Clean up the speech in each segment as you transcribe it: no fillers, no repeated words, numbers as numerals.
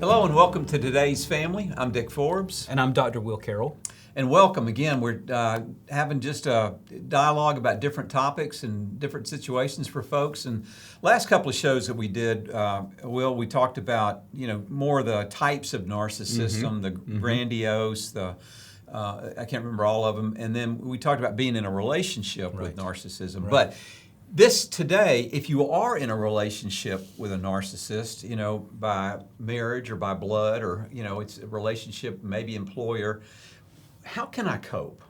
Hello and welcome to today's family. I'm Dick Forbes. And I'm Dr. Will Carroll. And welcome again. We're having just a dialogue about different topics and different situations for folks. And last couple of shows that we did, Will, we talked about more of the types of narcissism, the grandiose, I can't remember all of them. And then we talked about being in a relationship with narcissism. Right. But this today, if you are in a relationship with a narcissist, by marriage or by blood, or it's a relationship, maybe employer, how can I cope?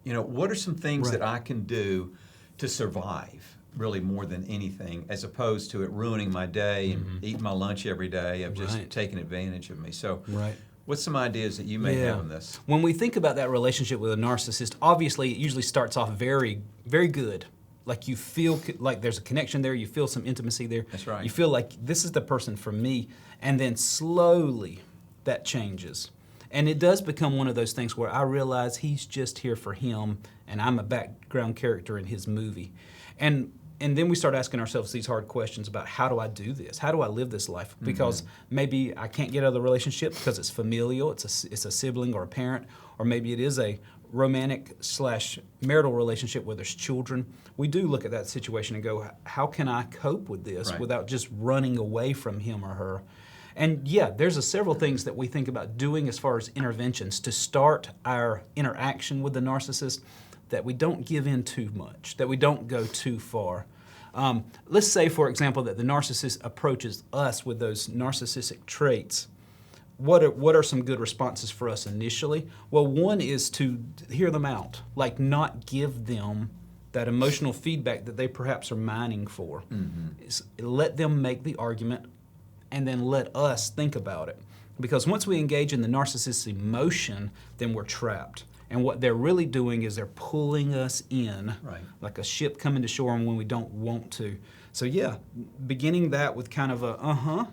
What are some things that I can do to survive, really more than anything, as opposed to it ruining my day and eating my lunch every day of just taking advantage of me? So, what's some ideas that you may have on this? When we think about that relationship with a narcissist, obviously it usually starts off very, very good. Like you feel like there's a connection there, you feel some intimacy there. That's right. You feel like this is the person for me, and then slowly that changes. And it does become one of those things where I realize he's just here for him, and I'm a background character in his movie. And then we start asking ourselves these hard questions about how do I do this? How do I live this life? Because maybe I can't get out of the relationship because it's familial, it's a sibling or a parent, or maybe it is a romantic/marital relationship where there's children. We do look at that situation and go, how can I cope with this without just running away from him or her? And there's several things that we think about doing as far as interventions to start our interaction with the narcissist, that we don't give in too much, that we don't go too far. Let's say, for example, that the narcissist approaches us with those narcissistic traits. What are some good responses for us initially? Well, one is to hear them out, like not give them that emotional feedback that they perhaps are mining for. Let them make the argument and then let us think about it. Because once we engage in the narcissist's emotion, then we're trapped. And what they're really doing is they're pulling us in, like a ship coming to shore when we don't want to. So beginning that with kind of a,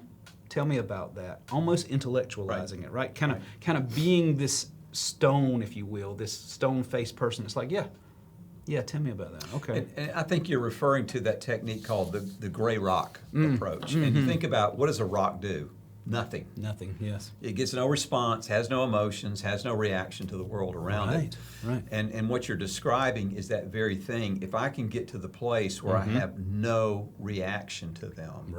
tell me about that. Almost intellectualizing it, right? Kind of being this stone, if you will, this stone-faced person. It's like, tell me about that. Okay. And I think you're referring to that technique called the gray rock approach. And you think about, what does a rock do? Nothing. Nothing, yes. It gets no response, has no emotions, has no reaction to the world around it. Right. And what you're describing is that very thing. If I can get to the place where I have no reaction to them,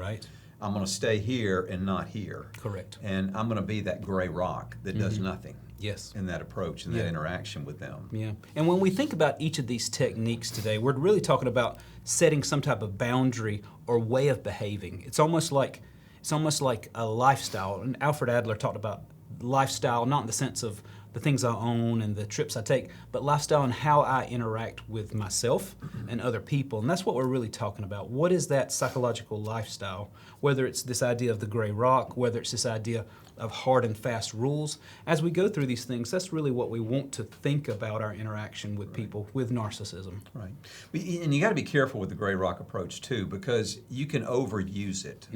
I'm going to stay here and not here. Correct. And I'm going to be that gray rock that does nothing. Yes. In that approach and that interaction with them. Yeah. And when we think about each of these techniques today, we're really talking about setting some type of boundary or way of behaving. It's almost like a lifestyle. And Alfred Adler talked about lifestyle, not in the sense of the things I own and the trips I take, but lifestyle and how I interact with myself and other people. And that's what we're really talking about. What is that psychological lifestyle? Whether it's this idea of the gray rock, whether it's this idea of hard and fast rules. As we go through these things, that's really what we want to think about our interaction with people with narcissism. Right. And you got to be careful with the gray rock approach too, because you can overuse it.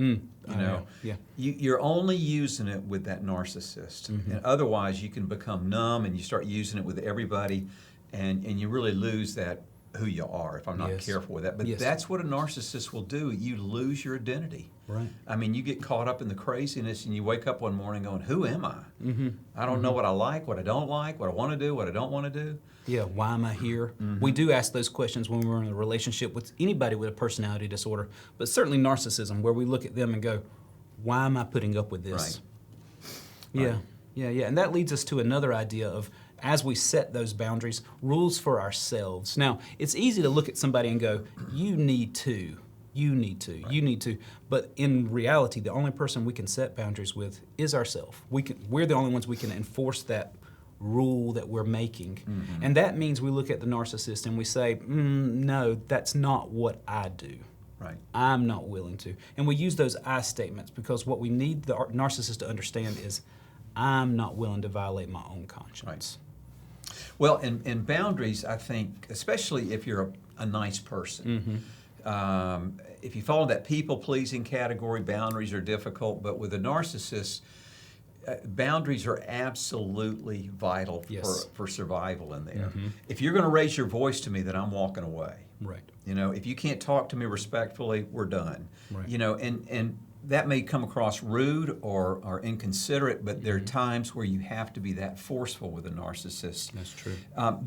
You're only using it with that narcissist. And otherwise you can become numb and you start using it with everybody, and you really lose that who you are if I'm not careful with that. But that's what a narcissist will do. You lose your identity. Right. I mean, you get caught up in the craziness and you wake up one morning going, who am I? I don't know what I like, what I don't like, what I want to do, what I don't want to do. Yeah, why am I here? We do ask those questions when we're in a relationship with anybody with a personality disorder, but certainly narcissism, where we look at them and go, why am I putting up with this? Yeah. And that leads us to another idea of, as we set those boundaries, rules for ourselves. Now, it's easy to look at somebody and go, you need to. But in reality, the only person we can set boundaries with is ourselves. We're the only ones we can enforce that rule that we're making. And that means we look at the narcissist and we say, no, that's not what I do. Right. I'm not willing to. And we use those I statements because what we need the narcissist to understand is, I'm not willing to violate my own conscience. Well, and boundaries, I think, especially if you're a nice person, if you fall in that people-pleasing category, boundaries are difficult. But with a narcissist, boundaries are absolutely vital for survival in there. If you're going to raise your voice to me, then I'm walking away. Right. If you can't talk to me respectfully, we're done. Right. And that may come across rude or inconsiderate, but there are times where you have to be that forceful with a narcissist. That's true.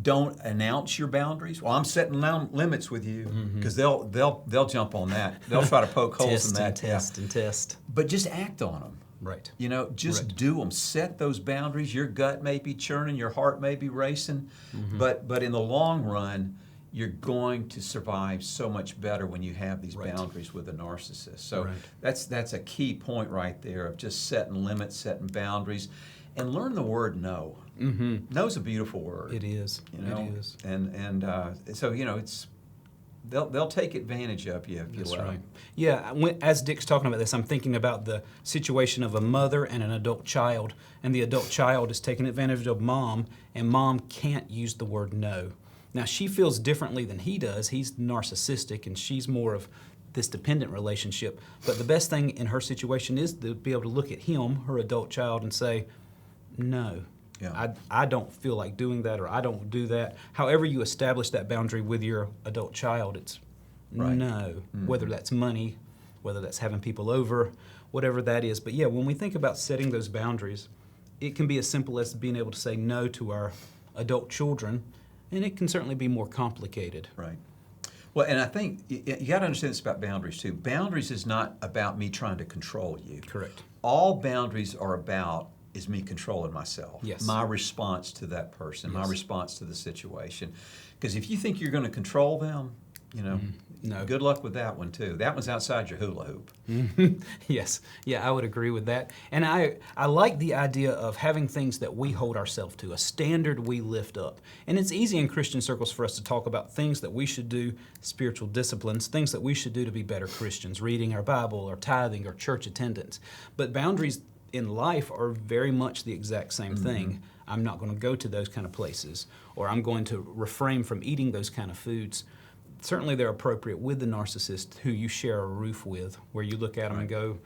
Don't announce your boundaries. Well, I'm setting limits with you, because they'll jump on that. They'll try to poke holes in that. Test and test. But just act on them. Right. You know, just Right. do them. Set those boundaries. Your gut may be churning, your heart may be racing, but in the long run, you're going to survive so much better when you have these Right. boundaries with a narcissist. So Right. that's a key point right there of just setting limits, setting boundaries, and learn the word no. No's a beautiful word. It is. You know, It is. and so you know it's. They'll take advantage of you if you That's let right. them. Yeah, as Dick's talking about this, I'm thinking about the situation of a mother and an adult child, and the adult child is taking advantage of mom, and mom can't use the word no. Now, she feels differently than he does. He's narcissistic, and she's more of this dependent relationship. But the best thing in her situation is to be able to look at him, her adult child, and say, no. Yeah. I don't feel like doing that, or I don't do that. However you establish that boundary with your adult child, it's Right. no. Whether that's money, whether that's having people over, whatever that is. But yeah, when we think about setting those boundaries, it can be as simple as being able to say no to our adult children, and it can certainly be more complicated. Right. Well, and I think you got to understand this about boundaries too. Boundaries is not about me trying to control you. Correct. All boundaries are about is me controlling myself. Yes. My response to that person, my Yes. response to the situation. Because if you think you're going to control them, you know, No. good luck with that one too. That one's outside your hula hoop. Yes, yeah, I would agree with that. And I like the idea of having things that we hold ourselves to, a standard we lift up. And it's easy in Christian circles for us to talk about things that we should do, spiritual disciplines, things that we should do to be better Christians, reading our Bible or tithing or church attendance. But boundaries in life are very much the exact same thing. I'm not going to go to those kind of places, or I'm going to refrain from eating those kind of foods. Certainly they're appropriate with the narcissist who you share a roof with, where you look at them and go,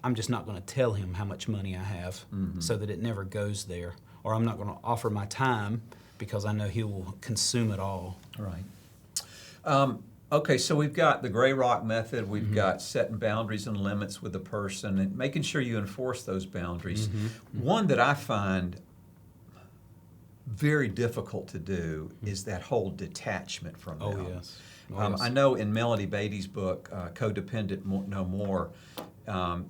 I'm just not going to tell him how much money I have so that it never goes there. Or I'm not going to offer my time because I know he will consume it all. Right. Okay, so we've got the gray rock method. We've got setting boundaries and limits with the person and making sure you enforce those boundaries. One that I find very difficult to do is that whole detachment from them. Oh, yes. Oh, yes. I know in Melody Beatty's book, Codependent No More,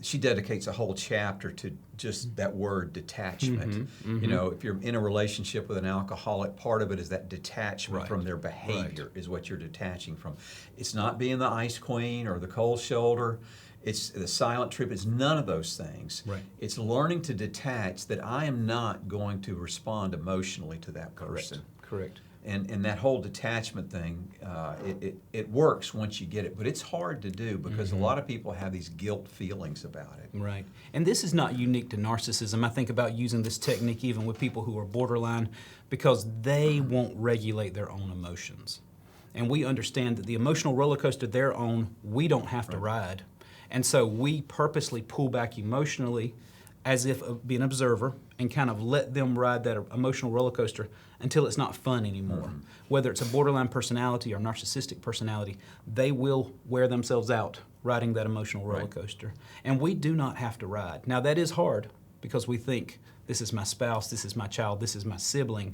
she dedicates a whole chapter to just that word detachment. You know, if you're in a relationship with an alcoholic, part of it is that detachment Right. from their behavior is what you're detaching from. It's not being the ice queen or the cold shoulder. It's the silent trip. It's none of those things. Right. It's learning to detach that I am not going to respond emotionally to that person. Correct. And that whole detachment thing, it works once you get it, but it's hard to do because a lot of people have these guilt feelings about it. Right. And this is not unique to narcissism. I think about using this technique even with people who are borderline because they won't regulate their own emotions. And we understand that the emotional roller coaster they're on, we don't have to ride. And so we purposely pull back emotionally as if be an observer and kind of let them ride that emotional roller coaster until it's not fun anymore. Whether it's a borderline personality or narcissistic personality, they will wear themselves out riding that emotional roller coaster. And we do not have to ride. Now that is hard because we think, this is my spouse, this is my child, this is my sibling.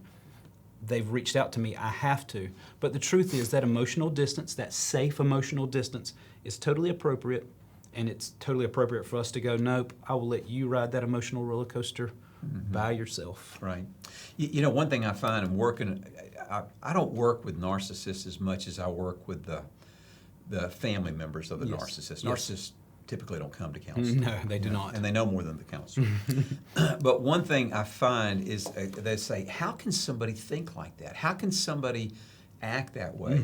They've reached out to me, I have to. But the truth is that emotional distance, that safe emotional distance is totally appropriate. And it's totally appropriate for us to go, nope, I will let you ride that emotional roller coaster by yourself. Right. You know, one thing I find in working, I don't work with narcissists as much as I work with the family members of the narcissist. Narcissists typically don't come to counseling. No, they do not. And they know more than the counselor. But one thing I find is they say, how can somebody think like that? How can somebody act that way?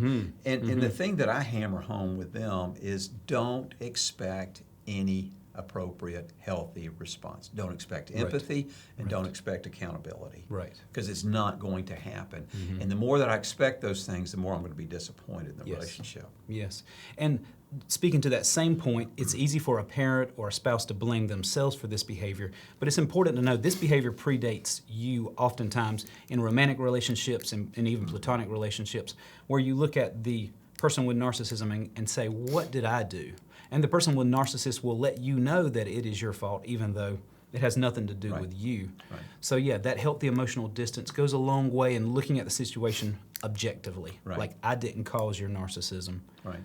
And the thing that I hammer home with them is don't expect any appropriate, healthy response. Don't expect empathy and don't expect accountability. Right. Because it's not going to happen. And the more that I expect those things, the more I'm going to be disappointed in the relationship. Yes. And speaking to that same point, it's easy for a parent or a spouse to blame themselves for this behavior, but it's important to know this behavior predates you oftentimes in romantic relationships and even platonic relationships, where you look at the person with narcissism and say, what did I do? And the person with narcissist will let you know that it is your fault, even though it has nothing to do Right. with you. Right. So yeah, that healthy emotional distance goes a long way in looking at the situation objectively. Right. Like, I didn't cause your narcissism. Right.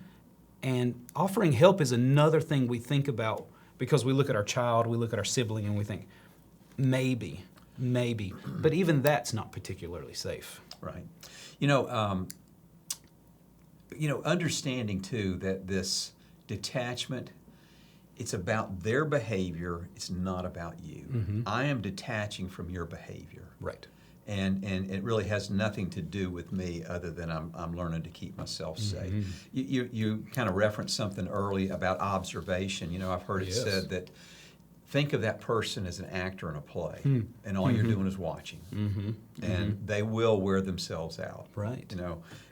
And offering help is another thing we think about, because we look at our child, we look at our sibling, and we think, maybe. But even that's not particularly safe. Right. Understanding too that this detachment, it's about their behavior, it's not about you. I am detaching from your behavior. Right. And it really has nothing to do with me other than I'm learning to keep myself safe. You kind of referenced something early about observation. I've heard it Yes. said that think of that person as an actor in a play, and all you're doing is watching. And they will wear themselves out. Right.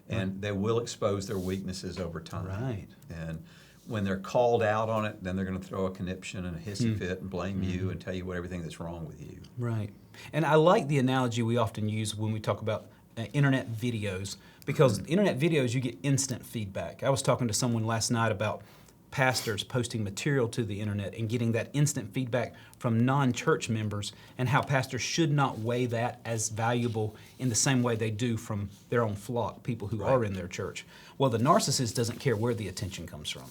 And they will expose their weaknesses over time. Right. And when they're called out on it, then they're going to throw a conniption and a hissy fit and blame you and tell you everything that's wrong with you. Right. And I like the analogy we often use when we talk about internet videos, because internet videos, you get instant feedback. I was talking to someone last night about pastors posting material to the internet and getting that instant feedback from non-church members, and how pastors should not weigh that as valuable in the same way they do from their own flock, people who are in their church. Well, the narcissist doesn't care where the attention comes from.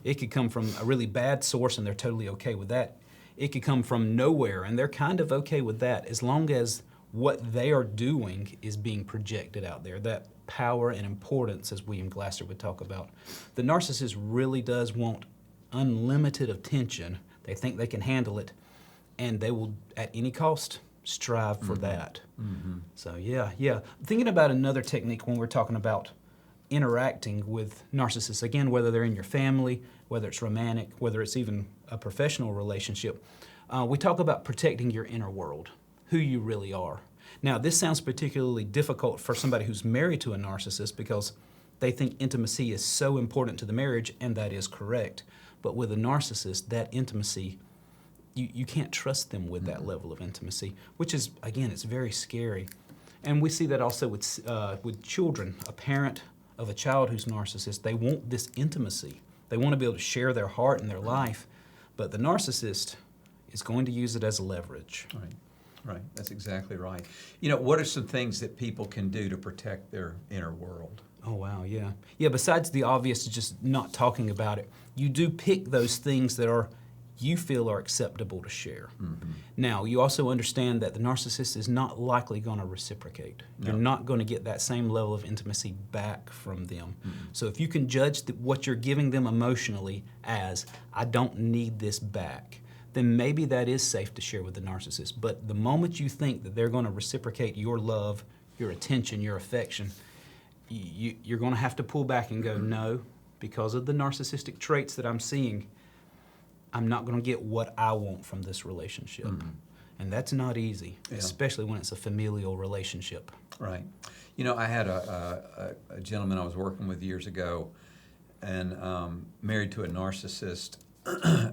It could come from a really bad source and they're totally okay with that. It could come from nowhere and they're kind of okay with that, as long as what they are doing is being projected out there. That power and importance, as William Glasser would talk about. The narcissist really does want unlimited attention. They think they can handle it, and they will, at any cost, strive for that. So yeah. Thinking about another technique when we're talking about interacting with narcissists, again, whether they're in your family, whether it's romantic, whether it's even a professional relationship, we talk about protecting your inner world, who you really are. Now, this sounds particularly difficult for somebody who's married to a narcissist, because they think intimacy is so important to the marriage, and that is correct. But with a narcissist, that intimacy, you can't trust them with that level of intimacy, which is, again, it's very scary. And we see that also with children. A parent of a child who's narcissist, they want this intimacy. They want to be able to share their heart and their life, but the narcissist is going to use it as leverage. Right. That's exactly right. What are some things that people can do to protect their inner world? Oh, wow, yeah. Yeah, besides the obvious, just not talking about it, you do pick those things that you feel are acceptable to share. Now, you also understand that the narcissist is not likely going to reciprocate. You're not going to get that same level of intimacy back from them. So if you can judge what you're giving them emotionally as, I don't need this back, then maybe that is safe to share with the narcissist. But the moment you think that they're going to reciprocate your love, your attention, your affection, you're going to have to pull back and go, no, because of the narcissistic traits that I'm seeing, I'm not going to get what I want from this relationship. And that's not easy, especially when it's a familial relationship. Right. I had a gentleman I was working with years ago, and married to a narcissist,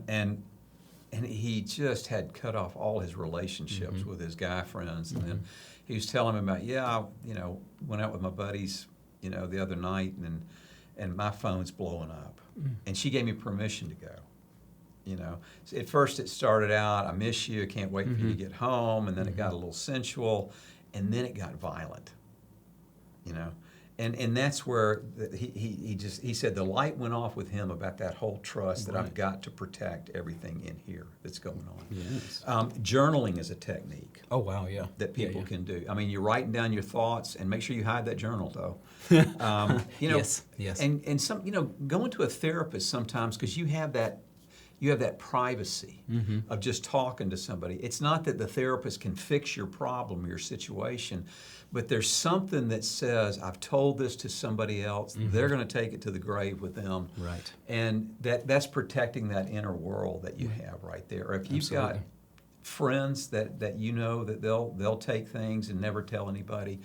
and he just had cut off all his relationships with his guy friends. And then he was telling me about, I went out with my buddies, the other night, and my phone's blowing up. And she gave me permission to go. So at first it started out, I miss you, I can't wait for you to get home, and then it got a little sensual, and then it got violent. And that's where he said the light went off with him about that whole trust that I've got to protect everything in here that's going on. Yes. Journaling is a technique. Oh, wow, yeah. That people can do. I mean, you're writing down your thoughts, and make sure you hide that journal, though. Yes. And some, going to a therapist sometimes, because you have that privacy of just talking to somebody. It's not that the therapist can fix your problem or your situation, but there's something that says, I've told this to somebody else, they're going to take it to the grave with them. Right. And that's protecting that inner world that you have right there. Or if you've got friends that that they'll take things and never tell anybody,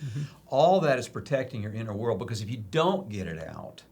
all that is protecting your inner world, because if you don't get it out,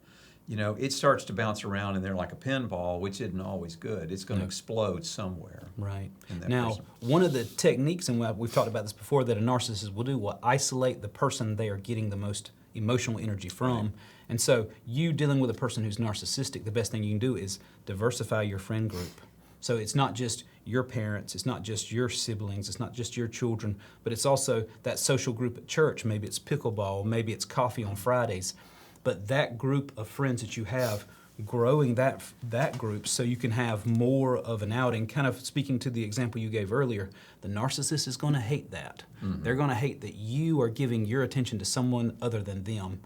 it starts to bounce around in there like a pinball, which isn't always good. It's going to explode somewhere. Right. Now, one of the techniques, and we've talked about this before, that a narcissist will do will isolate the person they are getting the most emotional energy from. And so you dealing with a person who's narcissistic, the best thing you can do is diversify your friend group. So it's not just your parents, it's not just your siblings, it's not just your children, but it's also that social group at church. Maybe it's pickleball, maybe it's coffee on Fridays. But that group of friends that you have, growing that group so you can have more of an outing. Kind of speaking to the example you gave earlier, the narcissist is going to hate that. They're going to hate that you are giving your attention to someone other than them.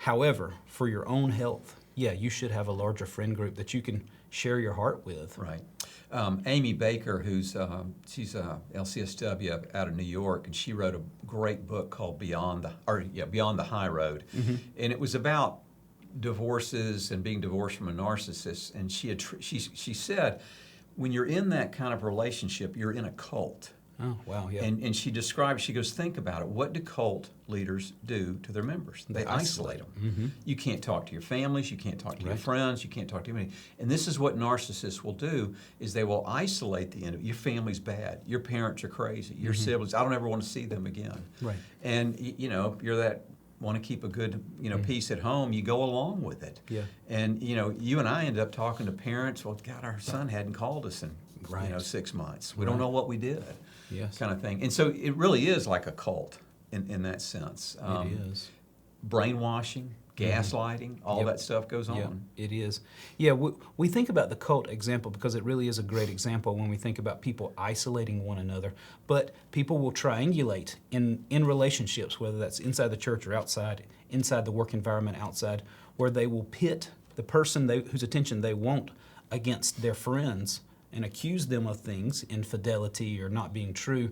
However, for your own health, yeah, you should have a larger friend group that you can share your heart with. Right. Amy Baker, she's a LCSW out of New York, and she wrote a great book called Beyond the High Road, and it was about divorces and being divorced from a narcissist. And she said, when you're in that kind of relationship, you're in a cult. Oh, wow, yeah. And she goes, think about it. What do cult leaders do to their members? They isolate them. You can't talk to your families. You can't talk to your friends. You can't talk to anybody. And this is what narcissists will do, is they will isolate the individual. Your family's bad. Your parents are crazy. Your siblings, I don't ever want to see them again. Right. And, you're that want to keep a good, peace at home, you go along with it. Yeah. And, you and I end up talking to parents, well, God, our son hadn't called us in, 6 months. We don't know what we did. Yes. Kind of thing. And so it really is like a cult in that sense. It is. Brainwashing, gaslighting, all that stuff goes on. Yeah, it is. Yeah, we think about the cult example because it really is a great example when we think about people isolating one another. But people will triangulate in relationships, whether that's inside the church or outside, inside the work environment, outside, where they will pit the person whose attention they want against their friends and accuse them of things, infidelity or not being true,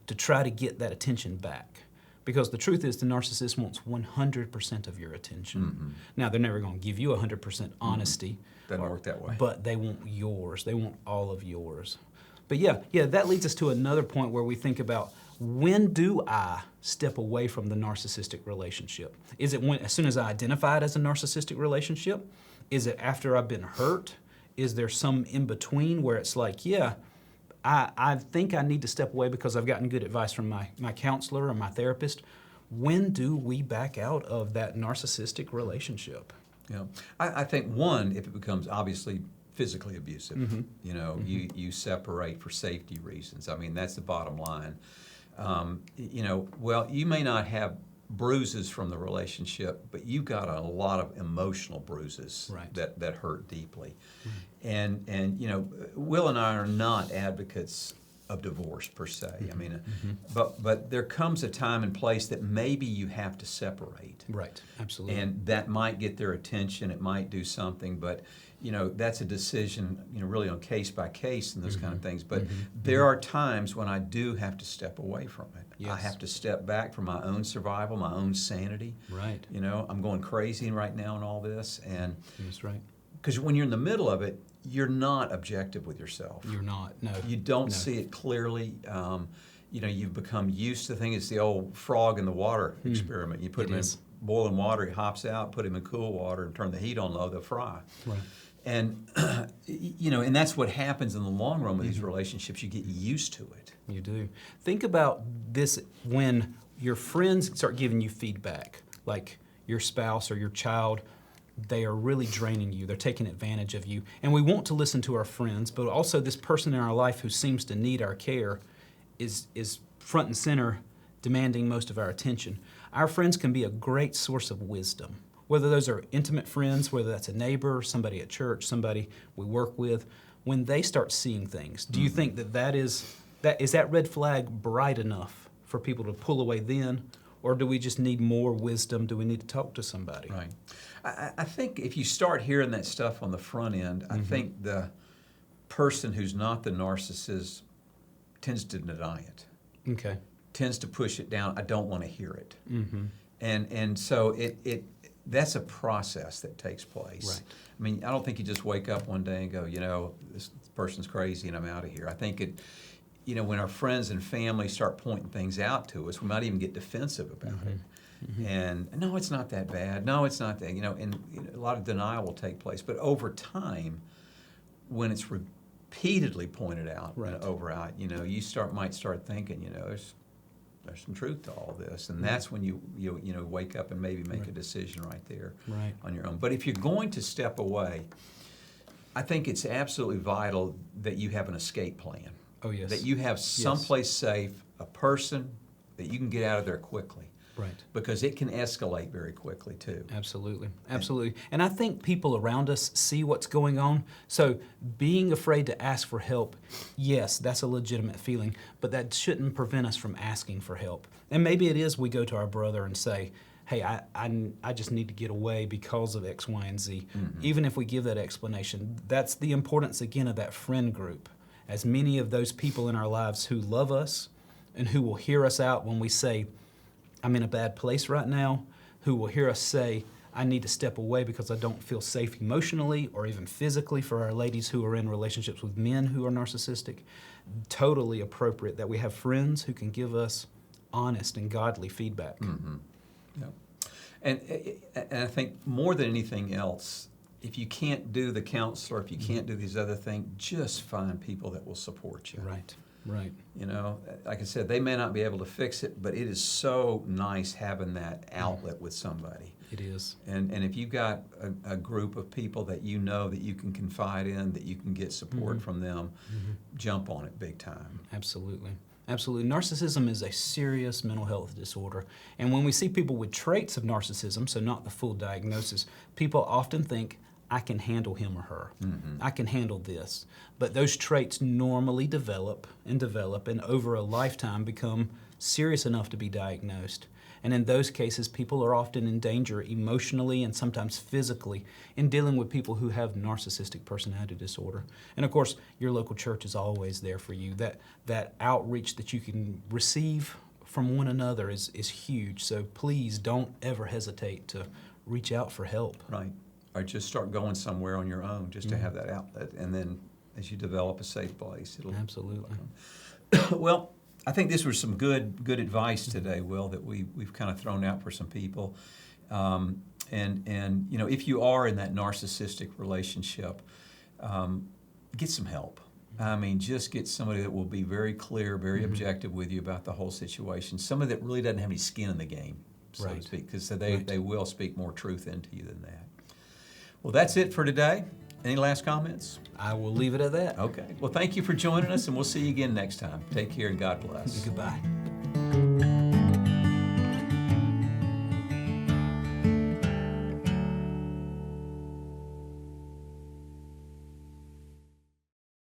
to try to get that attention back. Because the truth is the narcissist wants 100% of your attention. Now, they're never going to give you 100% honesty. Doesn't work that way. But they want yours. They want all of yours. But yeah, that leads us to another point where we think about, when do I step away from the narcissistic relationship? Is it as soon as I identify it as a narcissistic relationship? Is it after I've been hurt? Is there some in between where it's like, I think I need to step away because I've gotten good advice from my counselor or my therapist? When do we back out of that narcissistic relationship? Yeah, I think one, if it becomes obviously physically abusive, you separate for safety reasons. I mean, that's the bottom line. You may not have bruises from the relationship, but you got a lot of emotional bruises that hurt deeply. And Will and I are not advocates of divorce per se. I mean, but there comes a time and place that maybe you have to separate. Right, absolutely. And that might get their attention. It might do something, but that's a decision, really on case by case and those kind of things. But there are times when I do have to step away from it. Yes. I have to step back for my own survival, my own sanity. Right. I'm going crazy right now in all this, and that's right. Because when you're in the middle of it, you're not objective with yourself. You're not. No. You don't see it clearly. You've become used to things. It's the old frog in the water experiment. You put him in boiling water, he hops out. Put him in cool water and turn the heat on low, they'll fry. Right. And and that's what happens in the long run with these relationships. You get used to it. You do. Think about this when your friends start giving you feedback, like your spouse or your child. They are really draining you. They're taking advantage of you. And we want to listen to our friends, but also this person in our life who seems to need our care is front and center, demanding most of our attention. Our friends can be a great source of wisdom, whether those are intimate friends, whether that's a neighbor, somebody at church, somebody we work with. When they start seeing things, do you think that is that red flag bright enough for people to pull away then? Or do we just need more wisdom? Do we need to talk to somebody? Right. I think if you start hearing that stuff on the front end, I think the person who's not the narcissist tends to deny it. Okay. Tends to push it down. I don't want to hear it. And so that's a process that takes place. Right. I mean, I don't think you just wake up one day and go, this person's crazy and I'm out of here. I think when our friends and family start pointing things out to us, we might even get defensive about it. And no, it's not that bad. No, it's not that. And a lot of denial will take place. But over time, when it's repeatedly pointed out and over out, you might start thinking, there's some truth to all this, and that's when you wake up and maybe make a decision right there on your own. But if you're going to step away, I think it's absolutely vital that you have an escape plan. Oh, yes. That you have someplace safe, a person that you can get out of there quickly. Right. Because it can escalate very quickly too. Absolutely. Absolutely. And I think people around us see what's going on. So being afraid to ask for help, yes, that's a legitimate feeling, but that shouldn't prevent us from asking for help. And maybe it is we go to our brother and say, hey, I just need to get away because of X, Y, and Z. Mm-hmm. Even if we give that explanation, that's the importance, again, of that friend group. As many of those people in our lives who love us and who will hear us out when we say, I'm in a bad place right now, who will hear us say, I need to step away because I don't feel safe emotionally or even physically, for our ladies who are in relationships with men who are narcissistic. Totally appropriate that we have friends who can give us honest and godly feedback. Mm-hmm. Yep. And I think more than anything else, if you can't do the counselor, if you can't do these other things, just find people that will support you. Right. Right. You know, like I said, they may not be able to fix it, but it is so nice having that outlet with somebody. It is. And if you've got a group of people that you know that you can confide in, that you can get support from them, jump on it big time. Absolutely. Absolutely. Narcissism is a serious mental health disorder. And when we see people with traits of narcissism, so not the full diagnosis, people often think, I can handle him or her. Mm-hmm. I can handle this. But those traits normally develop, and over a lifetime become serious enough to be diagnosed. And in those cases, people are often in danger emotionally and sometimes physically in dealing with people who have narcissistic personality disorder. And of course, your local church is always there for you. That outreach that you can receive from one another is huge. So please don't ever hesitate to reach out for help. Right. Or just start going somewhere on your own just to have that outlet. And then as you develop a safe place, it'll... Absolutely. Well, I think this was some good advice today, Will, that we've kind of thrown out for some people. And you know, if you are in that narcissistic relationship, get some help. I mean, just get somebody that will be very clear, very objective with you about the whole situation. Somebody that really doesn't have any skin in the game, so to speak, because they will speak more truth into you than that. Well, that's it for today. Any last comments? I will leave it at that. Okay. Well, thank you for joining us, and we'll see you again next time. Take care and God bless. Goodbye.